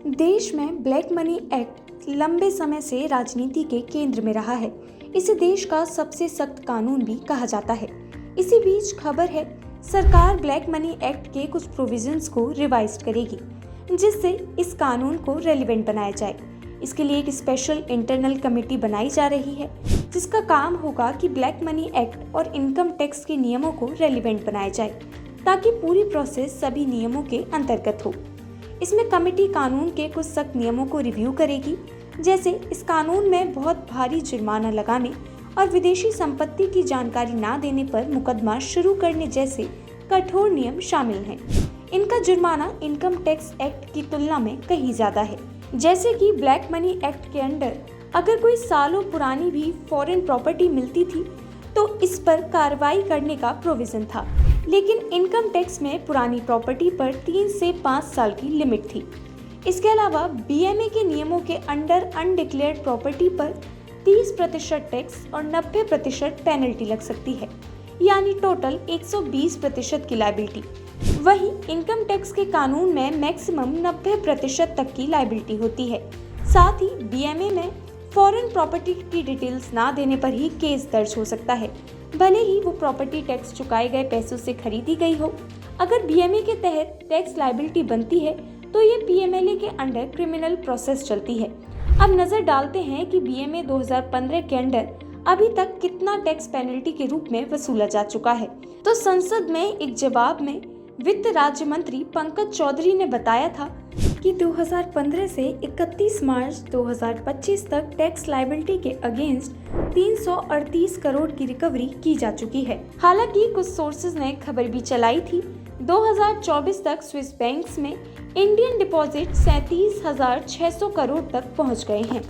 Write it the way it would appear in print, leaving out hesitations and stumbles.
देश में black money act लंबे समय से राजनीति के केंद्र में रहा है। इसे देश का सबसे सख्त कानून भी कहा जाता है। इसी बीच खबर है, सरकार ब्लैक मनी एक्ट के कुछ प्रोविजंस को रिवाइज करेगी, जिससे इस कानून को रेलिवेंट बनाया जाए। इसके लिए एक स्पेशल इंटरनल कमेटी बनाई जा रही है, जिसका काम होगा कि ब्लैक मनी एक्ट और इनकम टैक्स के नियमों को रेलिवेंट बनाया जाए, ताकि पूरी प्रोसेस सभी नियमों के अंतर्गत हो। इसमें कमेटी कानून के कुछ सख्त नियमों को रिव्यू करेगी, जैसे इस कानून में बहुत भारी जुर्माना लगाने और विदेशी संपत्ति की जानकारी ना देने पर मुकदमा शुरू करने जैसे कठोर नियम शामिल हैं। इनका जुर्माना इनकम टैक्स एक्ट की तुलना में कहीं ज्यादा है। जैसे कि ब्लैक मनी एक्ट के अंडर अगर कोई सालों पुरानी भी फॉरेन प्रॉपर्टी मिलती थी तो इस पर कार्रवाई करने का प्रोविजन था, लेकिन इनकम टैक्स में पुरानी प्रॉपर्टी पर 3 से 5 साल की लिमिट थी। इसके अलावा बीएमए के नियमों के अंडर अनडिक्लेयर्ड प्रॉपर्टी पर 30% टैक्स और 90% पेनल्टी लग सकती है, यानी टोटल 120% की लायबिलिटी। वहीं इनकम टैक्स के कानून में मैक्सिमम 90% तक की लायबिलिटी होती है। साथ ही बीएमए में फॉरेन प्रॉपर्टी की डिटेल्स ना देने पर ही केस दर्ज हो सकता है, भले ही वो प्रॉपर्टी टैक्स चुकाए गए पैसों से खरीदी गई हो। अगर बीएमए के तहत टैक्स लायबिलिटी बनती है तो ये पीएमएलए के अंडर क्रिमिनल प्रोसेस चलती है। अब नजर डालते हैं कि बीएमए 2015 के अंडर अभी तक कितना टैक्स पेनल्टी के रूप में वसूला जा चुका है। तो संसद में एक जवाब में वित्त राज्य मंत्री पंकज चौधरी ने बताया था कि 2015 से 31 मार्च 2025 तक टैक्स लायबिलिटी के अगेंस्ट 338 करोड़ की रिकवरी की जा चुकी है। हालांकि कुछ सोर्सेज ने खबर भी चलाई थी, 2024 तक स्विस बैंक्स में इंडियन डिपॉजिट 37,600 करोड़ तक पहुंच गए हैं।